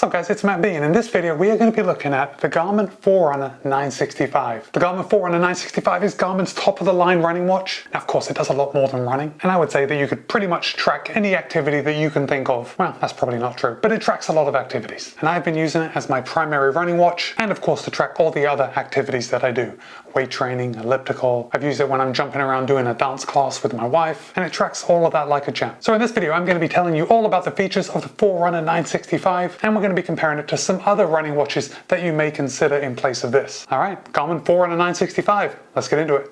What's up guys, it's Matt B, and in this video we are going to be looking at the Garmin Forerunner 965. The Garmin Forerunner 965 is Garmin's top of the line running watch. Now of course it does a lot more than running, and I would say that you could pretty much track any activity that you can think of. Well, that's probably not true, but it tracks a lot of activities. And I've been using it as my primary running watch, and of course to track all the other activities that I do. Weight training, elliptical. I've used it when I'm jumping around doing a dance class with my wife, and it tracks all of that like a champ. So in this video I'm going to be telling you all about the features of the Forerunner 965, and we're going to be comparing it to some other running watches that you may consider in place of this. Alright, Garmin Forerunner 965, let's get into it.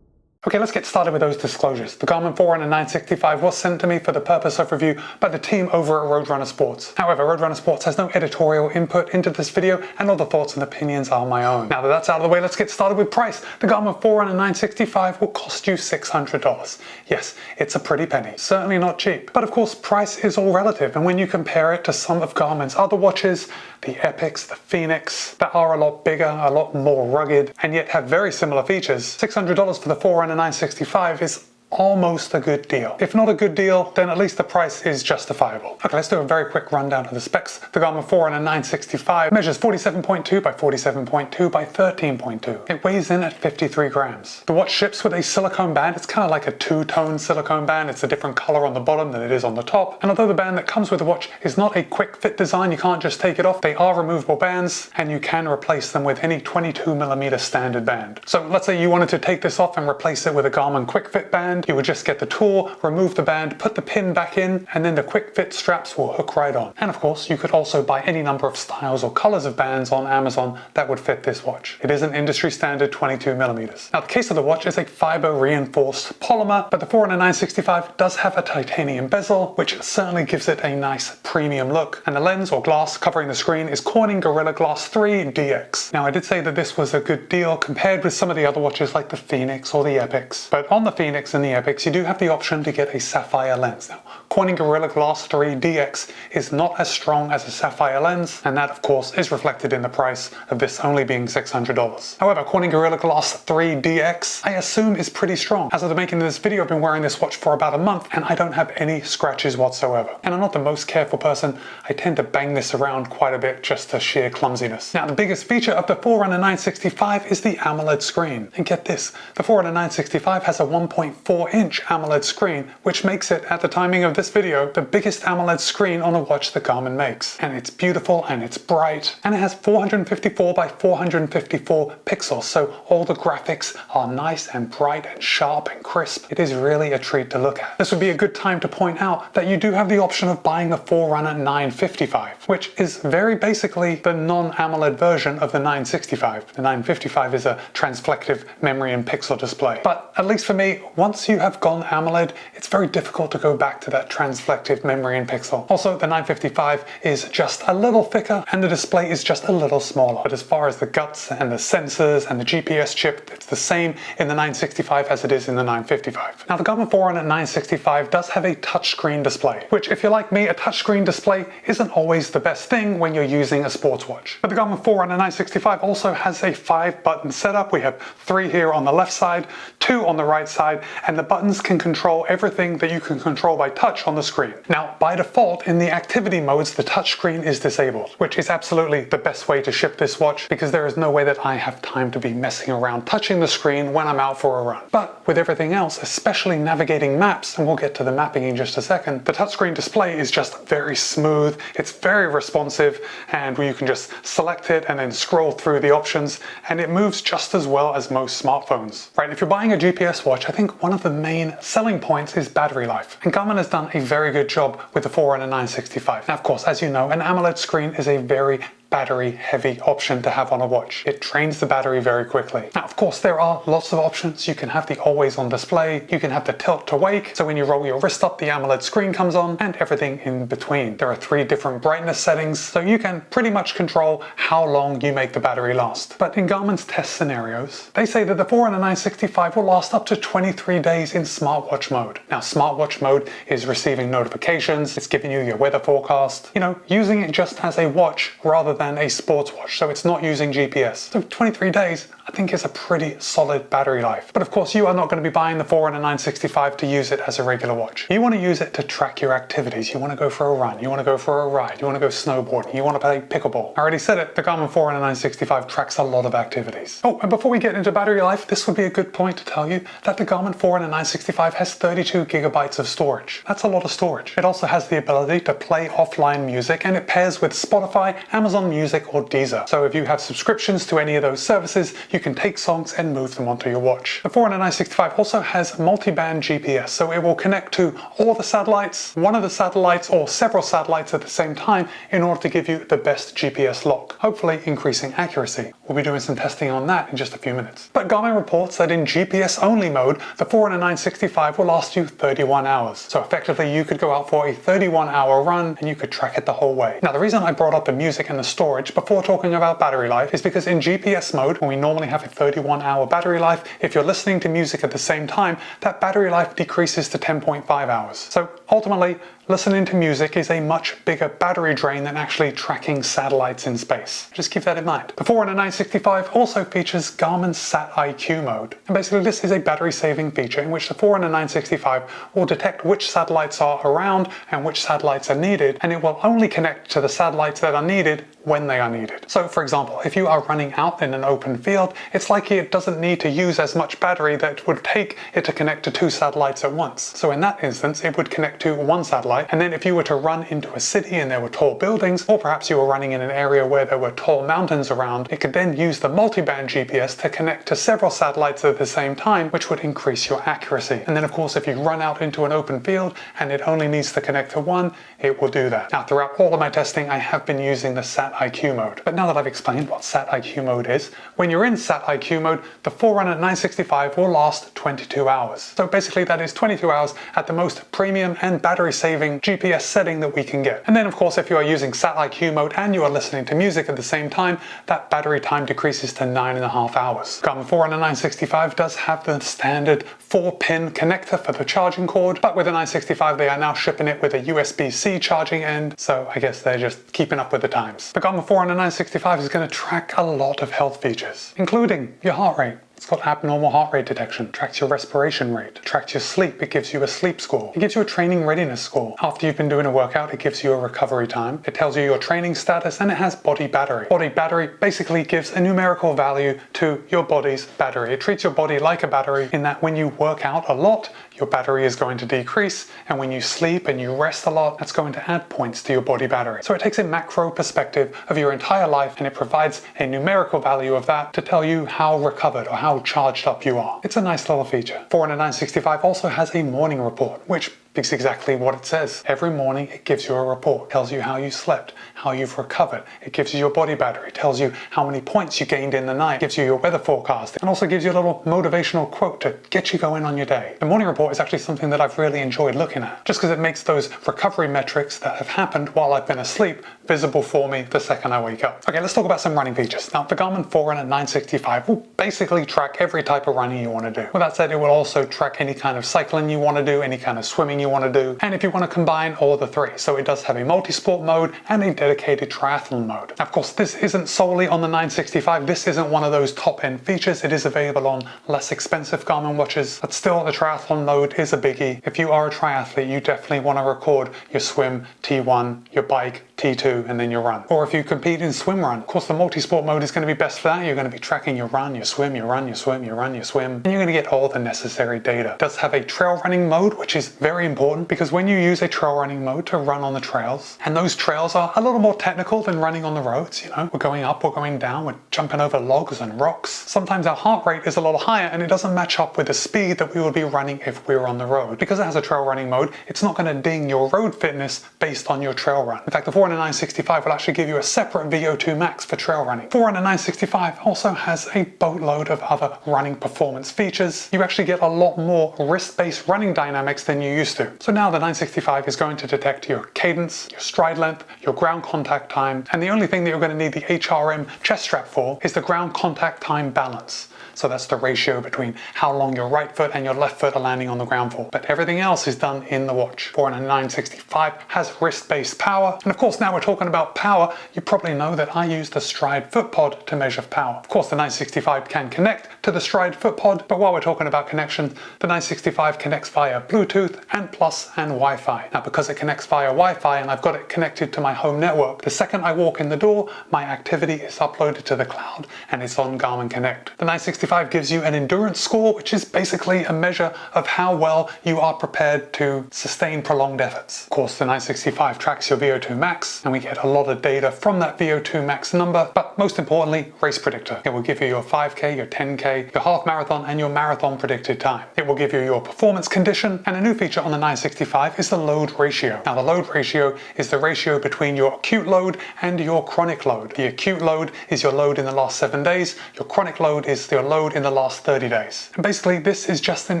Okay, let's get started with those disclosures. The Garmin Forerunner 965 was sent to me for the purpose of review by the team over at Roadrunner Sports. However, Roadrunner Sports has no editorial input into this video, and all the thoughts and opinions are my own. Now that that's out of the way, let's get started with price. The Garmin Forerunner 965 will cost you $600. Yes, it's a pretty penny. Certainly not cheap. But of course, price is all relative, and when you compare it to some of Garmin's other watches, the Epics, the Phoenix, that are a lot bigger, a lot more rugged, and yet have very similar features, $600 for the Forerunner 965 is almost a good deal. If not a good deal, then at least the price is justifiable. Okay, let's do a very quick rundown of the specs. The Garmin Forerunner 965 measures 47.2 by 47.2 by 13.2. It weighs in at 53 grams. The watch ships with a silicone band. It's kind of like a two-tone silicone band. It's a different color on the bottom than it is on the top. And although the band that comes with the watch is not a quick fit design, you can't just take it off. They are removable bands, and you can replace them with any 22mm standard band. So let's say you wanted to take this off and replace it with a Garmin quick fit band. You would just get the tool, remove the band, put the pin back in, and then the quick fit straps will hook right on. And of course, you could also buy any number of styles or colors of bands on Amazon that would fit this watch. It is an industry standard 22mm. Now the case of the watch is a fiber reinforced polymer, but the Forerunner 965 does have a titanium bezel, which certainly gives it a nice premium look. And the lens or glass covering the screen is Corning Gorilla Glass 3 DX. Now I did say that this was a good deal compared with some of the other watches like the Phoenix or the Epics. But on the Phoenix and the Epics, you do have the option to get a sapphire lens. Now, Corning Gorilla Glass 3 DX is not as strong as a sapphire lens, and that of course is reflected in the price of this only being $600. However, Corning Gorilla Glass 3 DX, I assume is pretty strong. As of the making of this video, I've been wearing this watch for about a month, and I don't have any scratches whatsoever. And I'm not the most careful person. I tend to bang this around quite a bit just to sheer clumsiness. Now, the biggest feature of the Forerunner 965 is the AMOLED screen. And get this, the Forerunner 965 has a 1.4-inch AMOLED screen, which makes it, at the timing of this video, the biggest AMOLED screen on a watch that Garmin makes. And it's beautiful and it's bright, and it has 454 by 454 pixels, so all the graphics are nice and bright and sharp and crisp. It is really a treat to look at. This would be a good time to point out that you do have the option of buying the Forerunner 955, which is very basically the non-AMOLED version of the 965. The 955 is a transflective memory and pixel display. But at least for me, once you have gone AMOLED, it's very difficult to go back to that transflective memory and pixel. Also, the 955 is just a little thicker and the display is just a little smaller. But as far as the guts and the sensors and the GPS chip, it's the same in the 965 as it is in the 955. Now, the Garmin Forerunner 965 does have a touchscreen display, which if you're like me, a touchscreen display isn't always the best thing when you're using a sports watch. But the Garmin Forerunner 965 also has a 5-button setup. We have 3 here on the left side, 2 on the right side, and the buttons can control everything that you can control by touch on the screen. Now, by default, in the activity modes, the touchscreen is disabled, which is absolutely the best way to ship this watch because there is no way that I have time to be messing around touching the screen when I'm out for a run. But with everything else, especially navigating maps, and we'll get to the mapping in just a second, the touchscreen display is just very smooth, it's very responsive, and you can just select it and then scroll through the options, and it moves just as well as most smartphones. Right, if you're buying a GPS watch, I think one of the main selling points is battery life, and Garmin has done a very good job with the Forerunner 965. Now of course, as you know, an AMOLED screen is a very battery heavy option to have on a watch. It drains the battery very quickly. Now of course there are lots of options. You can have the always on display, you can have the tilt to wake, so when you roll your wrist up the AMOLED screen comes on, and everything in between. There are 3 different brightness settings, so you can pretty much control how long you make the battery last. But in Garmin's test scenarios, they say that the Forerunner 965 will last up to 23 days in smartwatch mode. Now smartwatch mode is receiving notifications, it's giving you your weather forecast, using it just as a watch rather than a sports watch, so it's not using GPS. So 23 days, I think is a pretty solid battery life. But of course, you are not going to be buying the Forerunner 965 to use it as a regular watch. You want to use it to track your activities. You want to go for a run, you want to go for a ride, you want to go snowboarding, you want to play pickleball. I already said it, the Garmin Forerunner 965 tracks a lot of activities. Oh, and before we get into battery life, this would be a good point to tell you that the Garmin Forerunner 965 has 32 gigabytes of storage. That's a lot of storage. It also has the ability to play offline music, and it pairs with Spotify, Amazon Music, or Deezer. So if you have subscriptions to any of those services, you can take songs and move them onto your watch. The Forerunner 965 also has multi-band GPS, so it will connect to all the satellites, one of the satellites, or several satellites at the same time in order to give you the best GPS lock, hopefully increasing accuracy. We'll be doing some testing on that in just a few minutes. But Garmin reports that in GPS only mode, the Forerunner 965 will last you 31 hours. So effectively you could go out for a 31-hour run and you could track it the whole way. Now the reason I brought up the music and the storage before talking about battery life is because in GPS mode, when we normally have a 31-hour battery life, if you're listening to music at the same time, that battery life decreases to 10.5 hours. So ultimately, listening to music is a much bigger battery drain than actually tracking satellites in space. Just keep that in mind. The Forerunner 965 also features Garmin Sat IQ mode. And basically this is a battery saving feature in which the Forerunner 965 will detect which satellites are around and which satellites are needed, and it will only connect to the satellites that are needed when they are needed. So for example, if you are running out in an open field, it's likely it doesn't need to use as much battery that it would take it to connect to 2 satellites at once. So in that instance, it would connect to 1 satellite, and then if you were to run into a city and there were tall buildings, or perhaps you were running in an area where there were tall mountains around, it could then use the multi-band GPS to connect to several satellites at the same time, which would increase your accuracy. And then of course, if you run out into an open field and it only needs to connect to 1, it will do that. Now throughout all of my testing, I have been using the Sat IQ mode. But now that I've explained what Sat IQ mode is, when you're in Sat IQ mode, the Forerunner 965 will last 22 hours. So basically that is 22 hours at the most premium and battery saving GPS setting that we can get. And then of course, if you are using Sat IQ mode and you are listening to music at the same time, that battery time decreases to 9.5 hours. Garmin Forerunner 965 does have the standard 4-pin connector for the charging cord, but with the 965 they are now shipping it with a USB-C charging end, so I guess they're just keeping up with the times. The Garmin Forerunner 965 is going to track a lot of health features, including your heart rate. It's got abnormal heart rate detection, tracks your respiration rate, tracks your sleep, it gives you a sleep score. It gives you a training readiness score. After you've been doing a workout, it gives you a recovery time. It tells you your training status, and it has body battery. Body battery basically gives a numerical value to your body's battery. It treats your body like a battery in that when you work out a lot, your battery is going to decrease, and when you sleep and you rest a lot, that's going to add points to your body battery. So it takes a macro perspective of your entire life, and it provides a numerical value of that to tell you how recovered or how charged up you are. It's a nice little feature. Forerunner 965 also has a morning report, which is exactly what it says. Every morning it gives you a report, tells you how you slept, how you've recovered. It gives you your body battery, tells you how many points you gained in the night, gives you your weather forecast, and also gives you a little motivational quote to get you going on your day. The morning report is actually something that I've really enjoyed looking at, just because it makes those recovery metrics that have happened while I've been asleep visible for me the second I wake up. Okay, let's talk about some running features. Now, the Garmin Forerunner 965 will basically track every type of running you want to do. With that said, it will also track any kind of cycling you want to do, any kind of swimming you want to do, and if you want to combine all the three. So it does have a multisport mode and a dedicated triathlon mode. Now, of course, this isn't solely on the 965. This isn't one of those top-end features. It is available on less expensive Garmin watches, but still the triathlon mode is a biggie. If you are a triathlete, you definitely want to record your swim T1, your bike T2, and then your run. Or if you compete in swim run, of course the multi-sport mode is going to be best for that. You're going to be tracking your run, your swim, your run, your swim, your run, your swim, and you're going to get all the necessary data. It does have a trail running mode, which is very important because when you use a trail running mode to run on the trails, and those trails are a little more technical than running on the roads, you know, we're going up, we're going down, we're jumping over logs and rocks. Sometimes our heart rate is a little higher and it doesn't match up with the speed that we would be running if we were on the road. Because it has a trail running mode, it's not going to ding your road fitness based on your trail run. In fact, the Forerunner 965 will actually give you a separate VO2 max for trail running. Forerunner 965 also has a boatload of other running performance features. You actually get a lot more wrist-based running dynamics than you used to. So now the 965 is going to detect your cadence, your stride length, your ground contact time, and the only thing that you're going to need the HRM chest strap for is the ground contact time balance. So that's the ratio between how long your right foot and your left foot are landing on the ground for. But everything else is done in the watch. Forerunner 965 has wrist-based power. And of course, now we're talking about power, you probably know that I use the Stride foot pod to measure power. Of course, the 965 can connect to the Stride foot pod, but while we're talking about connections, the 965 connects via Bluetooth and Plus and Wi-Fi. Now, because it connects via Wi-Fi and I've got it connected to my home network, the second I walk in the door, my activity is uploaded to the cloud and it's on Garmin Connect. The 965 gives you an endurance score, which is basically a measure of how well you are prepared to sustain prolonged efforts. Of course, the 965 tracks your VO2 max, and we get a lot of data from that VO2 max number, but most importantly, race predictor. It will give you your 5K, your 10K, your half marathon, and your marathon predicted time. It will give you your performance condition, and a new feature on the 965 is the load ratio. Now, the load ratio is the ratio between your acute load and your chronic load. The acute load is your load in the last 7 days, your chronic load is your load in the last 30 days. And basically, this is just an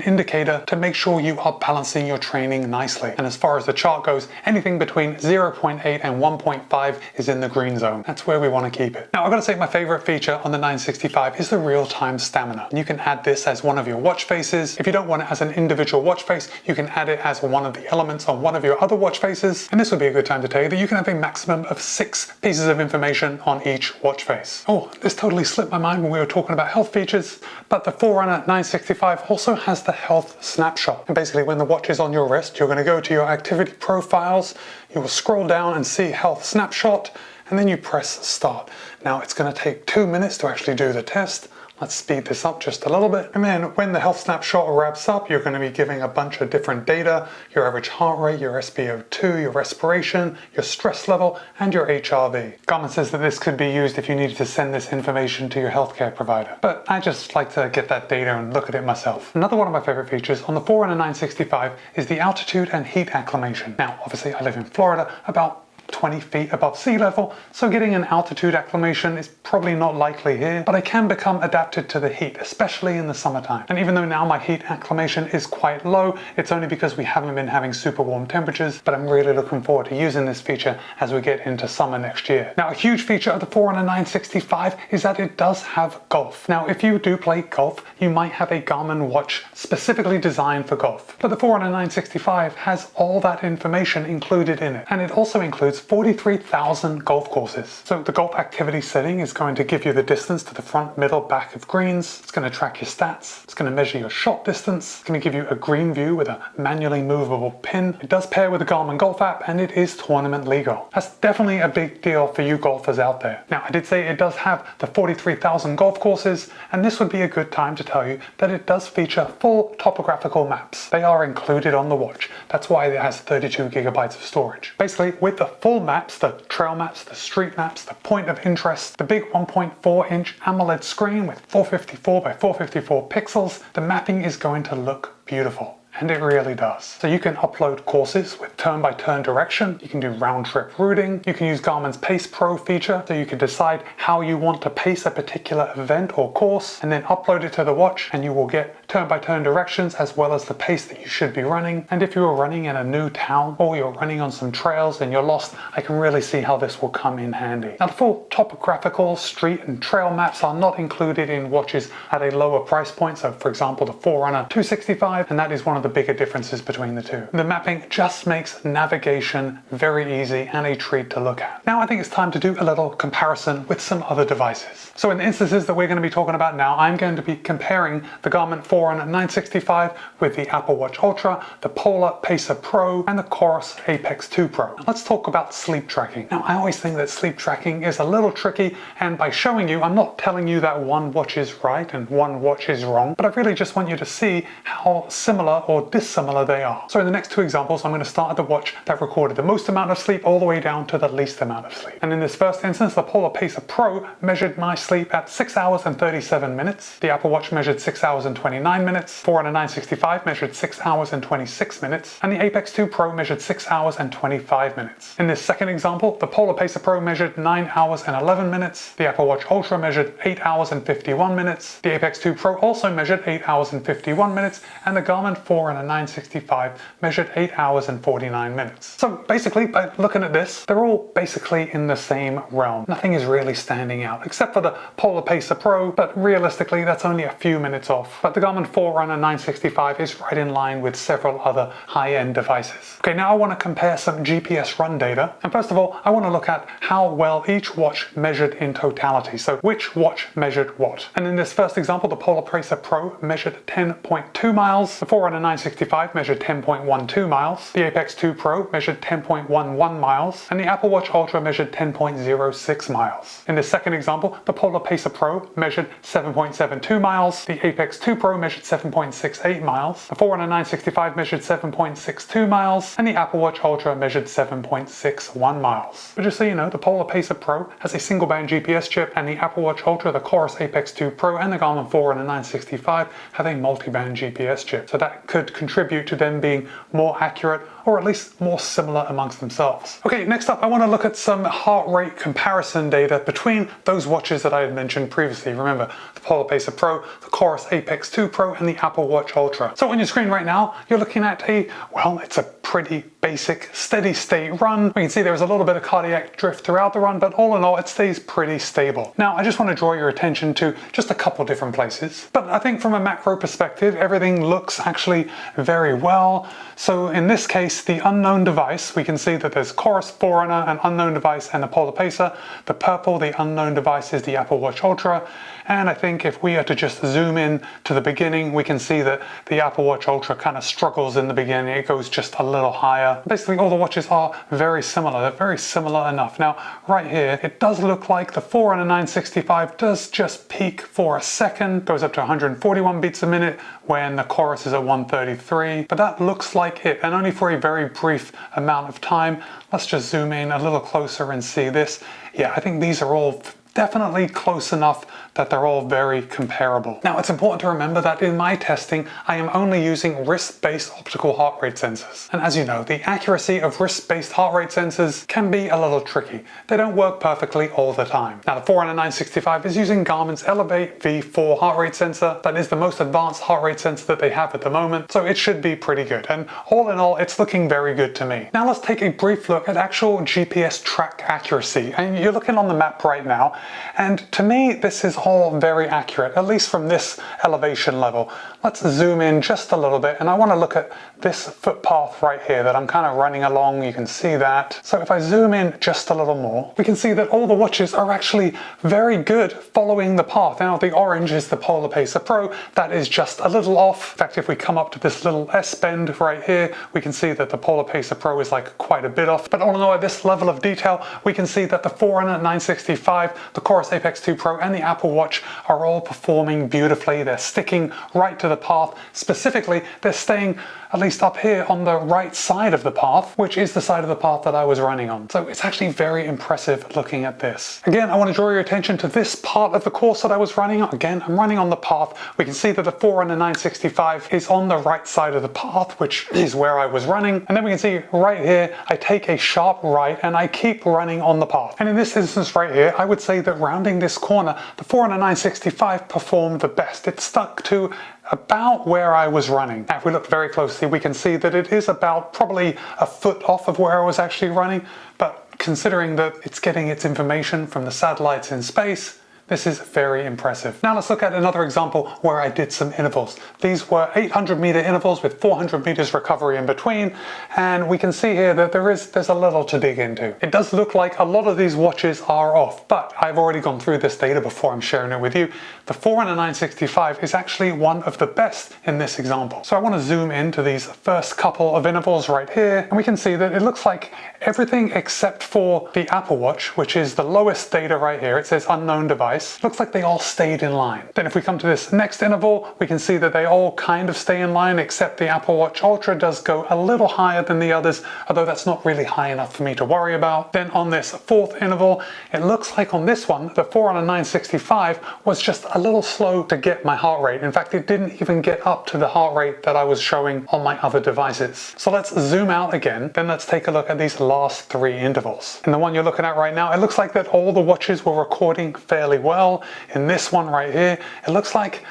indicator to make sure you are balancing your training nicely. And as far as the chart goes, anything between 0.8 and 1.5 is in the green zone. That's where we want to keep it. Now, I've got to say my favorite feature on the 965 is the real-time stamina. You can add this as one of your watch faces. If you don't want it as an individual watch face, you can add it as one of the elements on one of your other watch faces. And this would be a good time to tell you that you can have a maximum of 6 pieces of information on each watch face. Oh, this totally slipped my mind when we were talking about health features, but the Forerunner 965 also has the health snapshot. And basically, when the watch is on your wrist, you're going to go to your activity profiles, you will scroll down and see health snapshot, and then you press start. Now, it's going to take 2 minutes to actually do the test. Let's speed this up just a little bit. And then when the health snapshot wraps up, you're going to be giving a bunch of different data, your average heart rate, your SpO2, your respiration, your stress level, and your HRV. Garmin says that this could be used if you needed to send this information to your healthcare provider. But I just like to get that data and look at it myself. Another one of my favorite features on the Forerunner 965 is the altitude and heat acclimation. Now, obviously I live in Florida, about 20 feet above sea level, so getting an altitude acclimation is probably not likely here, but I can become adapted to the heat, especially in the summertime. And even though now my heat acclimation is quite low, it's only because we haven't been having super warm temperatures, but I'm really looking forward to using this feature as we get into summer next year. Now, a huge feature of the Forerunner 965 is that it does have golf. Now, if you do play golf, you might have a Garmin watch specifically designed for golf, but the Forerunner 965 has all that information included in it, and it also includes 43,000 golf courses. So the golf activity setting is going to give you the distance to the front, middle, back of greens. It's going to track your stats. It's going to measure your shot distance. It's going to give you a green view with a manually movable pin. It does pair with the Garmin Golf app, and it is tournament legal. That's definitely a big deal for you golfers out there. Now, I did say it does have the 43,000 golf courses, and this would be a good time to tell you that it does feature full topographical maps. They are included on the watch. That's why it has 32 gigabytes of storage. Basically, with the full maps, the trail maps, the street maps, the point of interest, the big 1.4-inch AMOLED screen with 454 by 454 pixels, the mapping is going to look beautiful. And it really does. So you can upload courses with turn-by-turn direction. You can do round-trip routing. You can use Garmin's Pace Pro feature, so you can decide how you want to pace a particular event or course, and then upload it to the watch, and you will get turn-by-turn directions as well as the pace that you should be running. And if you are running in a new town or you're running on some trails and you're lost, I can really see how this will come in handy. Now, the full topographical street and trail maps are not included in watches at a lower price point. So, for example, the Forerunner 265, and that is one of the bigger differences between the two. The mapping just makes navigation very easy and a treat to look at. Now I think it's time to do a little comparison with some other devices. So in the instances that we're going to be talking about now, I'm going to be comparing the Garmin Forerunner 965 with the Apple Watch Ultra, the Polar Pacer Pro, and the Chorus Apex 2 Pro. Now, let's talk about sleep tracking. Now, I always think that sleep tracking is a little tricky, and by showing you, I'm not telling you that one watch is right and one watch is wrong, but I really just want you to see how similar or dissimilar they are. So in the next two examples, I'm going to start at the watch that recorded the most amount of sleep all the way down to the least amount of sleep. And in this first instance, the Polar Pacer Pro measured my sleep at 6 hours and 37 minutes. The Apple Watch measured 6 hours and 29 49 minutes, Forerunner 965 measured 6 hours and 26 minutes, and the Apex 2 Pro measured 6 hours and 25 minutes. In this second example, the Polar Pacer Pro measured 9 hours and 11 minutes, the Apple Watch Ultra measured 8 hours and 51 minutes, the Apex 2 Pro also measured 8 hours and 51 minutes, and the Garmin Forerunner 965 measured 8 hours and 49 minutes. So basically, by looking at this, they're all basically in the same realm. Nothing is really standing out, except for the Polar Pacer Pro, but realistically that's only a few minutes off. But the Garmin Forerunner 965 is right in line with several other high-end devices. Okay, now I want to compare some GPS run data, and first of all I want to look at how well each watch measured in totality, so which watch measured what. And in this first example, the Polar Pacer Pro measured 10.2 miles, the Forerunner 965 measured 10.12 miles, the Apex 2 Pro measured 10.11 miles, and the Apple Watch Ultra measured 10.06 miles. In this second example, the Polar Pacer Pro measured 7.72 miles, the Apex 2 Pro measured 7.68 miles, the Forerunner 965 measured 7.62 miles, and the Apple Watch Ultra measured 7.61 miles. But just so you know, the Polar Pacer Pro has a single band GPS chip, and the Apple Watch Ultra, the Chorus Apex 2 Pro, and the Garmin Forerunner 965 have a multi-band GPS chip. So that could contribute to them being more accurate, or at least more similar amongst themselves. Okay, next up I want to look at some heart rate comparison data between those watches that I had mentioned previously. Remember, the Polar Pacer Pro, the Chorus Apex 2 Pro, and the Apple Watch Ultra. So on your screen right now, you're looking at it's a pretty basic steady state run. We can see there's a little bit of cardiac drift throughout the run, but all in all it stays pretty stable. Now I just want to draw your attention to just a couple different places, but I think from a macro perspective everything looks actually very well. So in this case, the unknown device, we can see that there's Chorus, Forerunner, an unknown device, and the Polar Pacer. The purple, the unknown device, is the Apple Watch Ultra. And I think if we are to just zoom in to the beginning, we can see that the Apple Watch Ultra kind of struggles in the beginning. It goes just a little higher. Basically all the watches are very similar. They're very similar enough. Now right here, it does look like the Forerunner 965 does just peak for a second, goes up to 141 beats a minute when the Chorus is at 133, but that looks like it, and only for a very brief amount of time. Let's just zoom in a little closer and see this. Yeah, I think these are all definitely close enough that they're all very comparable. Now it's important to remember that in my testing I am only using wrist-based optical heart rate sensors, and as you know, the accuracy of wrist-based heart rate sensors can be a little tricky. They don't work perfectly all the time. Now the Forerunner 965 is using Garmin's Elevate V4 heart rate sensor. That is the most advanced heart rate sensor that they have at the moment, so it should be pretty good, and all in all it's looking very good to me. Now let's take a brief look at actual GPS track accuracy, and you're looking on the map right now, and to me this is all very accurate, at least from this elevation level. Let's zoom in just a little bit, and I want to look at this footpath right here that I'm kind of running along. You can see that. So if I zoom in just a little more, we can see that all the watches are actually very good following the path. Now the orange is the Polar Pacer Pro, that is just a little off. In fact, if we come up to this little S bend right here, we can see that the Polar Pacer Pro is like quite a bit off. But all in all, at this level of detail, we can see that the Forerunner 965, the Chorus Apex 2 Pro, and the Apple Watch are all performing beautifully. They're sticking right to the path. Specifically, they're staying at least up here on the right side of the path, which is the side of the path that I was running on. So it's actually very impressive looking at this. Again, I want to draw your attention to this part of the course that I was running on. Again, I'm running on the path. We can see that the Forerunner 965 is on the right side of the path, which is where I was running. And then we can see right here, I take a sharp right and I keep running on the path. And in this instance right here, I would say that rounding this corner, the Forerunner 965 performed the best. It stuck to about where I was running. Now, if we look very closely, we can see that it is about probably a foot off of where I was actually running, but considering that it's getting its information from the satellites in space, this is very impressive. Now let's look at another example where I did some intervals. These were 800-meter intervals with 400 meters recovery in between, and we can see here that there's a little to dig into. It does look like a lot of these watches are off, but I've already gone through this data before I'm sharing it with you. The Forerunner 965 is actually one of the best in this example. So I want to zoom into these first couple of intervals right here, and we can see that it looks like everything except for the Apple Watch, which is the lowest data right here. It says unknown device. device, looks like they all stayed in line. Then if we come to this next interval, we can see that they all kind of stay in line, except the Apple Watch Ultra does go a little higher than the others, although that's not really high enough for me to worry about. Then on this fourth interval, it looks like on this one, the Forerunner 965 was just a little slow to get my heart rate. In fact, it didn't even get up to the heart rate that I was showing on my other devices. So let's zoom out again, then let's take a look at these last three intervals. In the one you're looking at right now, it looks like that all the watches were recording fairly well. In this one right here, it looks like,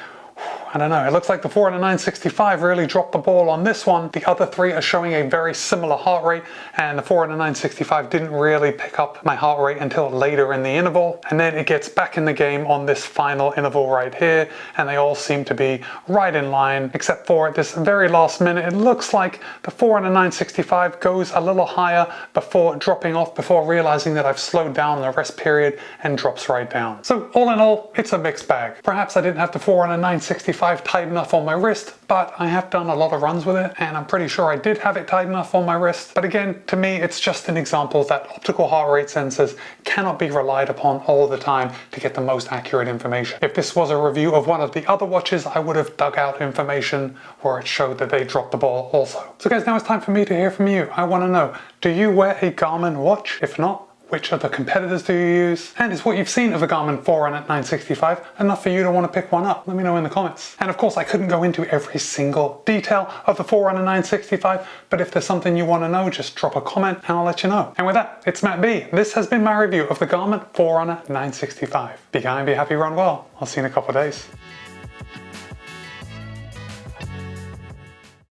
I don't know, it looks like the Forerunner 965 really dropped the ball on this one. The other three are showing a very similar heart rate, and the Forerunner 965 didn't really pick up my heart rate until later in the interval. And then it gets back in the game on this final interval right here, and they all seem to be right in line, except for at this very last minute, it looks like the Forerunner 965 goes a little higher before dropping off, before realizing that I've slowed down the rest period, and drops right down. So all in all, it's a mixed bag. Perhaps I didn't have the Forerunner 965 tight enough on my wrist, but I have done a lot of runs with it, and I'm pretty sure I did have it tight enough on my wrist. But again, to me, it's just an example that optical heart rate sensors cannot be relied upon all the time to get the most accurate information. If this was a review of one of the other watches, I would have dug out information where it showed that they dropped the ball also. So guys, now it's time for me to hear from you. I want to know, do you wear a Garmin watch? If not, which other competitors do you use? And is what you've seen of the Garmin Forerunner 965 enough for you to want to pick one up? Let me know in the comments. And of course, I couldn't go into every single detail of the Forerunner 965, but if there's something you want to know, just drop a comment and I'll let you know. And with that, it's Matt B. This has been my review of the Garmin Forerunner 965. Be kind, be happy, run well. I'll see you in a couple of days.